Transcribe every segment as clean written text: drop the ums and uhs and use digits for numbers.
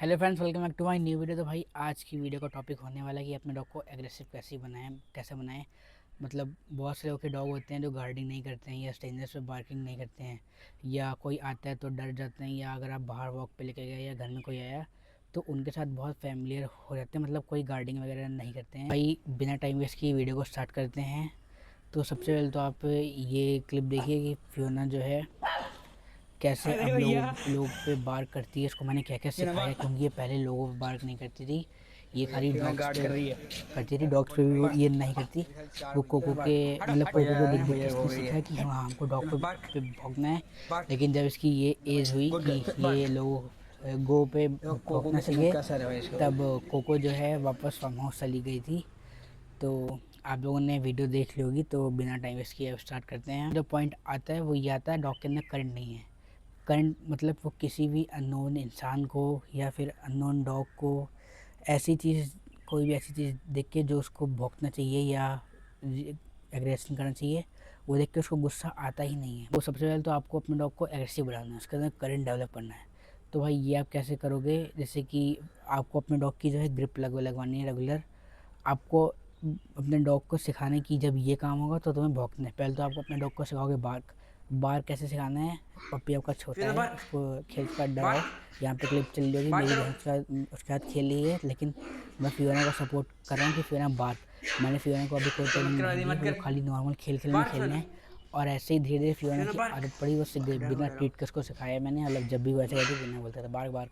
Hello friends, welcome back to my new video. तो भाई आज की वीडियो का टॉपिक होने वाला है कि अपने डॉग को एग्रेसिव कैसे बनाएं। मतलब बहुत से लोग के डॉग होते हैं जो गार्डिंग नहीं करते हैं या स्ट्रेंजर्स पे बार्किंग नहीं करते हैं, या कोई आता है तो डर जाते हैं, या अगर आप बाहर वॉक पे लेके गए या घर में कोई आया तो उनके साथ बहुत फैमिलियर हो जाते हैं, मतलब कोई गार्डिंग वगैरह नहीं करते हैं। भाई बिना टाइम वेस्ट किए वीडियो को स्टार्ट करते हैं। तो सबसे पहले तो आप ये क्लिप देखिए कि फियोना जो है कैसे अरे अब भैया लोग पे बार करती है। इसको मैंने क्या क्या ये ना सिखाया, क्योंकि ये पहले लोगों पे बार्क नहीं करती थी, ये खाली फिर मैं डॉग्स गार्ड पे कर रही है। करती थी। डॉग्स पे भी वो ये नहीं करती। वो कोको के मतलब कोको को देख देख के भैया हो इसने गई सीखा है। है कि हाँ हमको डॉग पे भौंकना है। बार्क लेकिन जब इसकी ये एज हुई गुड कि गर्ल ये बार्क। लोग गो पे देखो कोको भौंकना कितना सीखे, कसर है भाई इसके तब ऊपर। कोको जो है वापस फार्म हाउस चली गई थी। तो आप लोगों ने वीडियो देख ली होगी, तो बिना टाइम वेस्ट किए स्टार्ट करते हैं। जो पॉइंट आता है वो ये आता है, डॉग के अंदर करंट नहीं है। करंट मतलब वो किसी भी अननोन इंसान को या फिर अननोन डॉग को ऐसी चीज़, कोई भी ऐसी चीज़ देख के जो उसको भौंकना चाहिए या एग्रेशन करना चाहिए, वो देख के उसको गुस्सा आता ही नहीं है। वो सबसे पहले तो आपको अपने डॉग को एग्रेसिव बनाना है, उसके अंदर करंट डेवलप करना है। तो भाई ये आप कैसे करोगे, जैसे कि आपको अपने डॉग की जो है ग्रिप लगवानी है रेगुलर। आपको अपने डॉग को सिखाने की जब ये काम होगा तो तुम्हें भौंकना है। पहले तो आपको अपने डॉग को सिखाओगे बार्क। बार्क कैसे सिखाना है, पप्पी आपका छोटा फिर है, बार्क उसको खेल का डराओ। बार्क यहाँ पे क्लिप चल रही होगी, बार्क मेरी करो। बहन उसके साथ खेल रही है, लेकिन मैं फियोना को सपोर्ट कर रहा हूँ कि फियोना बार्क। मैंने फियोना को अभी कोई चल मत ट्रेनिंग करा नहीं दी दी है, मत वो कर। खाली नॉर्मल खेल खेल में बार्क खेलना फिर है। और ऐसे ही धीरे धीरे फियोना फिर ना की बार्क। आदत पड़ी, वो सीख गई। डर बिना हो रहा ट्रीट के उसको सिखाया मैंने, मतलब जब भी वो ऐसे कहती बिना बोलता था बार्क बार्क,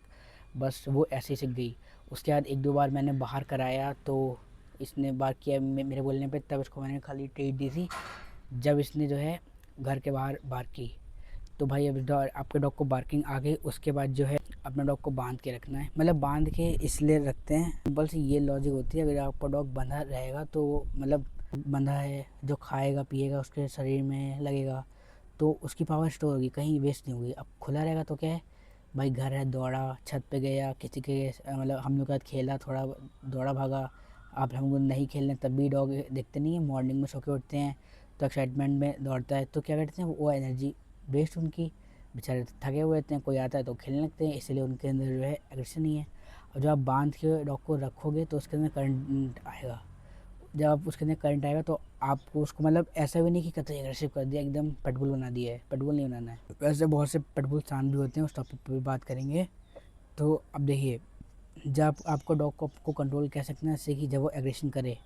बस वो ऐसे ही सीख गई। उसके बाद एक दो बार मैंने बाहर कराया तो इसने बार किया मेरे बोलने पे, तब इसको मैंने खाली ट्रीट दी थी। जब इसने जो है घर के बाहर बार्क की, तो भाई अब आपके डॉग को बार्किंग आ गई, उसके बाद जो है अपना डॉग को बांध के रखना है। मतलब बांध के इसलिए रखते हैं, सिंपल सी ये लॉजिक होती है, अगर आपका डॉग बंधा रहेगा तो मतलब बंधा है, जो खाएगा पिएगा उसके शरीर में लगेगा तो उसकी पावर स्टोर होगी, कहीं वेस्ट नहीं होगी। अब खुला रहेगा तो क्या है, भाई घर है, दौड़ा, छत पे गया, किसी के मतलब हम लोग के साथ खेला, थोड़ा दौड़ा भागा। आप हम लोग नहीं खेलने तब भी डॉग देखते नहीं है, मॉर्निंग में सो के उठते हैं तो एक्साइटमेंट में दौड़ता है, तो क्या करते हैं वो एनर्जी वेस्ट उनकी, बेचारे थके हुए रहते हैं, कोई आता है तो खेलने लगते हैं, इसलिए उनके अंदर जो है एग्रेशन नहीं है। और जब आप बांध के डॉग को रखोगे तो उसके अंदर करंट आएगा। जब आप उसके अंदर करंट आएगा तो आपको उसको मतलब ऐसा भी नहीं कि कतई एग्रेसिव कर दिया, एकदम पिटबुल बना दिया है, पिटबुल नहीं बनाना है। वैसे बहुत से पिटबुल शांत भी होते हैं, उस टॉपिक पर भी बात करेंगे। तो अब देखिए, जब आपको डॉग को कंट्रोल कह सकते हैं, जैसे कि जब वो एग्रेशन करे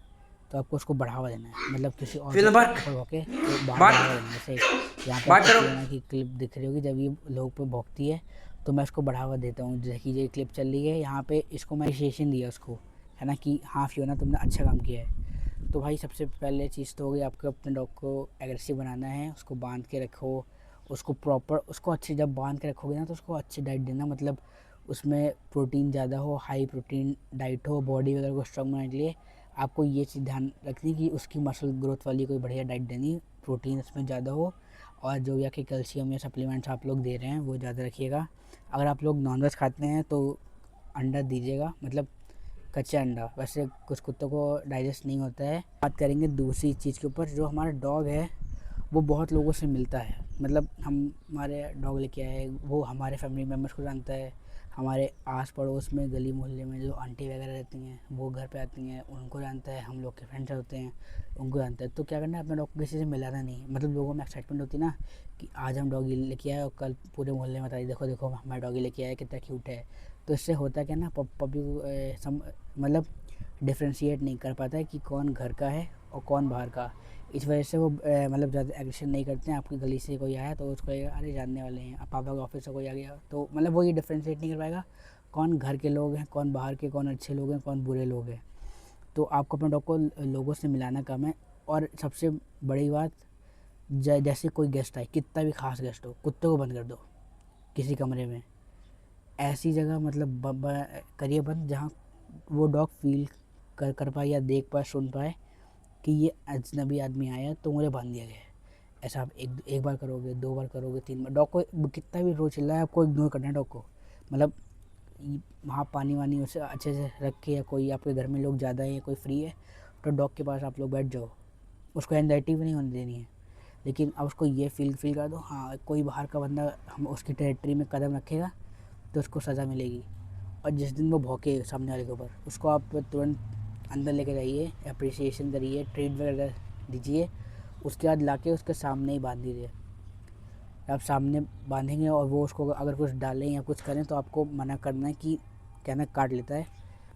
तो आपको उसको बढ़ावा देना है, मतलब किसी और फिर के ना बार्क ऊपर भौंके तो बाहर बढ़ावा बार्क देना है। जैसे यहाँ पे बार्क आपको करो। फियोना की क्लिप दिख रही होगी, जब ये लोग पे भौंकती है तो मैं उसको बढ़ावा देता हूँ। जैसे कि ये क्लिप चल रही है, यहाँ पे इसको मैं अप्रिशिएशन दिया उसको, है ना, कि हाँ फियोना तुमने अच्छा काम किया है। तो भाई सबसे पहले चीज़ तो होगी, आपको अपने डॉग को एग्रेसिव बनाना है, उसको बांध के रखो, उसको प्रॉपर, उसको अच्छी, जब बांध के रखोगे ना तो उसको अच्छी डाइट देना, मतलब उसमें प्रोटीन ज़्यादा हो, हाई प्रोटीन डाइट हो, बॉडी वगैरह को स्ट्रॉन्ग बनाने के लिए। आपको ये चीज़ ध्यान रखनी कि उसकी मसल ग्रोथ वाली कोई बढ़िया डाइट देनी, प्रोटीन उसमें ज़्यादा हो, और जो भी आपके कैल्शियम या सप्लीमेंट्स आप लोग दे रहे हैं वो ज़्यादा रखिएगा। अगर आप लोग नॉनवेज खाते हैं तो अंडा दीजिएगा, मतलब कच्चा अंडा, वैसे कुछ कुत्तों को डाइजेस्ट नहीं होता है। बात करेंगे दूसरी चीज़ के ऊपर, जो हमारा डॉग है वो बहुत लोगों से मिलता है, मतलब हम हमारे डॉग लेके आए, वो हमारे फैमिली मेम्बर्स को जानता है, हमारे आस पड़ोस में गली मोहल्ले में जो आंटी वगैरह रहती हैं वो घर पे आती हैं उनको जानता है, हम लोग के फ्रेंड्स होते हैं उनको जानता है। तो क्या करना है, अपने डॉग को किसी से मिलाना नहीं है। मतलब लोगों में एक्साइटमेंट होती है ना कि आज हम डॉगी लेके आए और कल पूरे मोहल्ले में बताइए देखो देखो हमारा डॉगी लेके आए कितना क्यूट है। तो इससे होता क्या ना, पपी मतलब डिफ्रेंशिएट नहीं कर पाता है कि कौन घर का है और कौन बाहर का। इस वजह से वो मतलब ज़्यादा एग्रेशन नहीं करते हैं। आपकी गली से कोई आया तो उसको लगेगा अरे जानने वाले हैं, अब पापा के ऑफिस से कोई आ गया तो मतलब वो ये डिफ्रेंशिएट नहीं कर पाएगा कौन घर के लोग हैं, कौन बाहर के, कौन अच्छे लोग हैं, कौन बुरे लोग हैं। तो आपको अपने डॉग को लोगों से मिलाना कम है। और सबसे बड़ी बात, जैसे कोई गेस्ट आए, कितना भी खास गेस्ट हो, कुत्ते को बंद कर दो किसी कमरे में, ऐसी जगह मतलब करिए बंद जहाँ वो डॉग फील कर पाए या देख पाए सुन पाए कि ये अजनबी आदमी आया तो मुझे बांध दिया गया है। ऐसा आप एक बार करोगे, दो बार करोगे, तीन बार, डॉग को कितना भी रोज चिल्ला है आपको इग्नोर करना है डॉग को। मतलब वहाँ पानी वानी उसे अच्छे से रख के, या कोई आपके घर में लोग ज़्यादा है या कोई फ्री है तो डॉग के पास आप लोग बैठ जाओ, उसको एनजाइटी भी नहीं होने देनी है। लेकिन अब उसको ये फील कर दो, हाँ कोई बाहर का बंदा हम उसकी टेरिटरी में कदम रखेगा तो उसको सज़ा मिलेगी। और जिस दिन वो भौंके सामने वाले के ऊपर, उसको आप तुरंत अंदर लेके जाइए, अप्रिसिएशन करिए, ट्रीट वगैरह दीजिए, उसके बाद लाके उसके सामने ही बांध दीजिए। आप सामने बांधेंगे और वो उसको अगर कुछ डालें या कुछ करें तो आपको मना करना है कि कहना काट लेता है,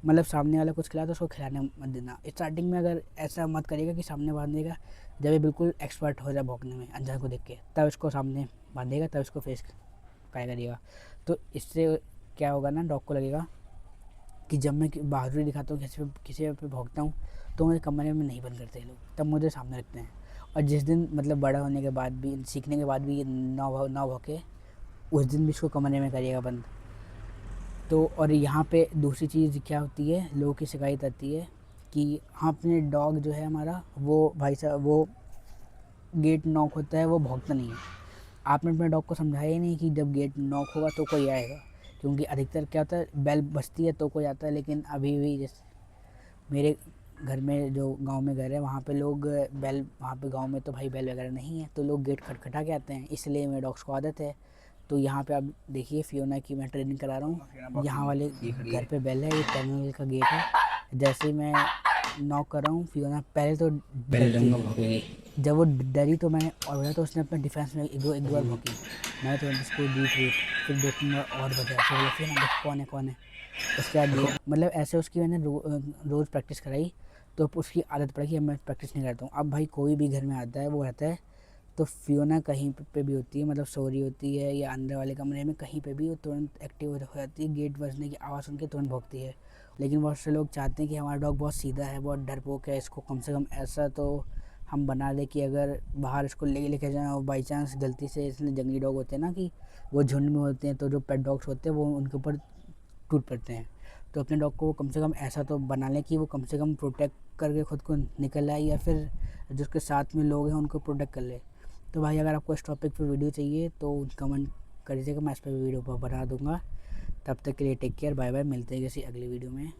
मतलब सामने वाला कुछ खिलाए तो उसको खिलाने मत देना। स्टार्टिंग में अगर ऐसा मत करिएगा कि सामने बांधेगा, जब ये बिल्कुल एक्सपर्ट हो जाए भौंकने में अनजान को देख के, तब इसको सामने बांधेगा, तब इसको फेस ट्राई करिएगा। तो इससे क्या होगा ना, डॉग को लगेगा कि जब मैं बहादुरी दिखाता हूँ, किसी पे भौंकता हूँ, तो मुझे कमरे में नहीं बंद करते लोग, तब मुझे सामने रखते हैं। और जिस दिन मतलब बड़ा होने के बाद भी, सीखने के बाद भी ये ना भौंके, उस दिन भी इसको कमरे में करिएगा बंद। तो और यहाँ पे दूसरी चीज़ क्या होती है, लोगों की शिकायत आती है कि हाँ अपने डॉग जो है हमारा, वो भाई साहब वो गेट नॉक होता है वो भौंकता नहीं है। आपने अपने डॉग को समझाया ही नहीं कि जब गेट नॉक होगा तो कोई आएगा, क्योंकि अधिकतर क्या होता है, बेल बजती है तो कोई आता है। लेकिन अभी भी जैसे मेरे घर में जो गांव में घर है, वहाँ पे लोग बेल, वहाँ पे गांव में तो भाई बेल वगैरह नहीं है, तो लोग गेट खटखटा के आते हैं, इसलिए मेरे डॉग्स को आदत है। तो यहाँ पे आप देखिए फियोना की मैं ट्रेनिंग करा रहा हूँ, यहाँ वाले घर पे बेल है, ये टर्मिनल का गेट है। जैसे ही मैं नॉक कर रहा हूँ, फियोना पहले तो डरती है, जब वो डरी तो मैंने और बोला तो उसने अपने डिफेंस में एक दो बार भौंकी, मैं तो उसको दी ट्रीट, फिर 2-3 बार और बजा, फिर बोला फिर देख कौन है। उसके बाद मतलब ऐसे उसकी मैंने रोज़ प्रैक्टिस कराई, तो उसकी आदत पड़ गई। अब मैं प्रैक्टिस नहीं करता हूँ। अब भाई कोई भी घर में आता है, वो रहता है, तो फियोना कहीं पे भी होती है, मतलब सो रही होती है या अंदर वाले कमरे में कहीं पे भी, वो तुरंत एक्टिव हो जाती है, गेट बजने की आवाज़ सुन के तुरंत भौंकती है। लेकिन बहुत से लोग चाहते हैं कि हमारा डॉग बहुत सीधा है, बहुत डरपोक है, इसको कम से कम ऐसा तो हम बना दें कि अगर बाहर इसको लेके जाएँ और बाई चांस गलती से, इसलिए जंगली डॉग होते हैं ना कि वो झुंड में होते हैं, तो जो पेट डॉग्स होते हैं वो उनके ऊपर टूट पड़ते हैं। तो अपने डॉग को कम से कम ऐसा तो बना लें कि वो कम से कम प्रोटेक्ट करके खुद को निकल आए, या फिर जो उसके साथ में लोग हैं उनको प्रोटेक्ट कर ले। तो भाई अगर आपको इस टॉपिक पर वीडियो चाहिए तो कमेंट कर दीजिएगा, मैं इस पर वीडियो बना दूंगा। तब तक के लिए टेक केयर, बाय बाय, मिलते हैं किसी अगली वीडियो में।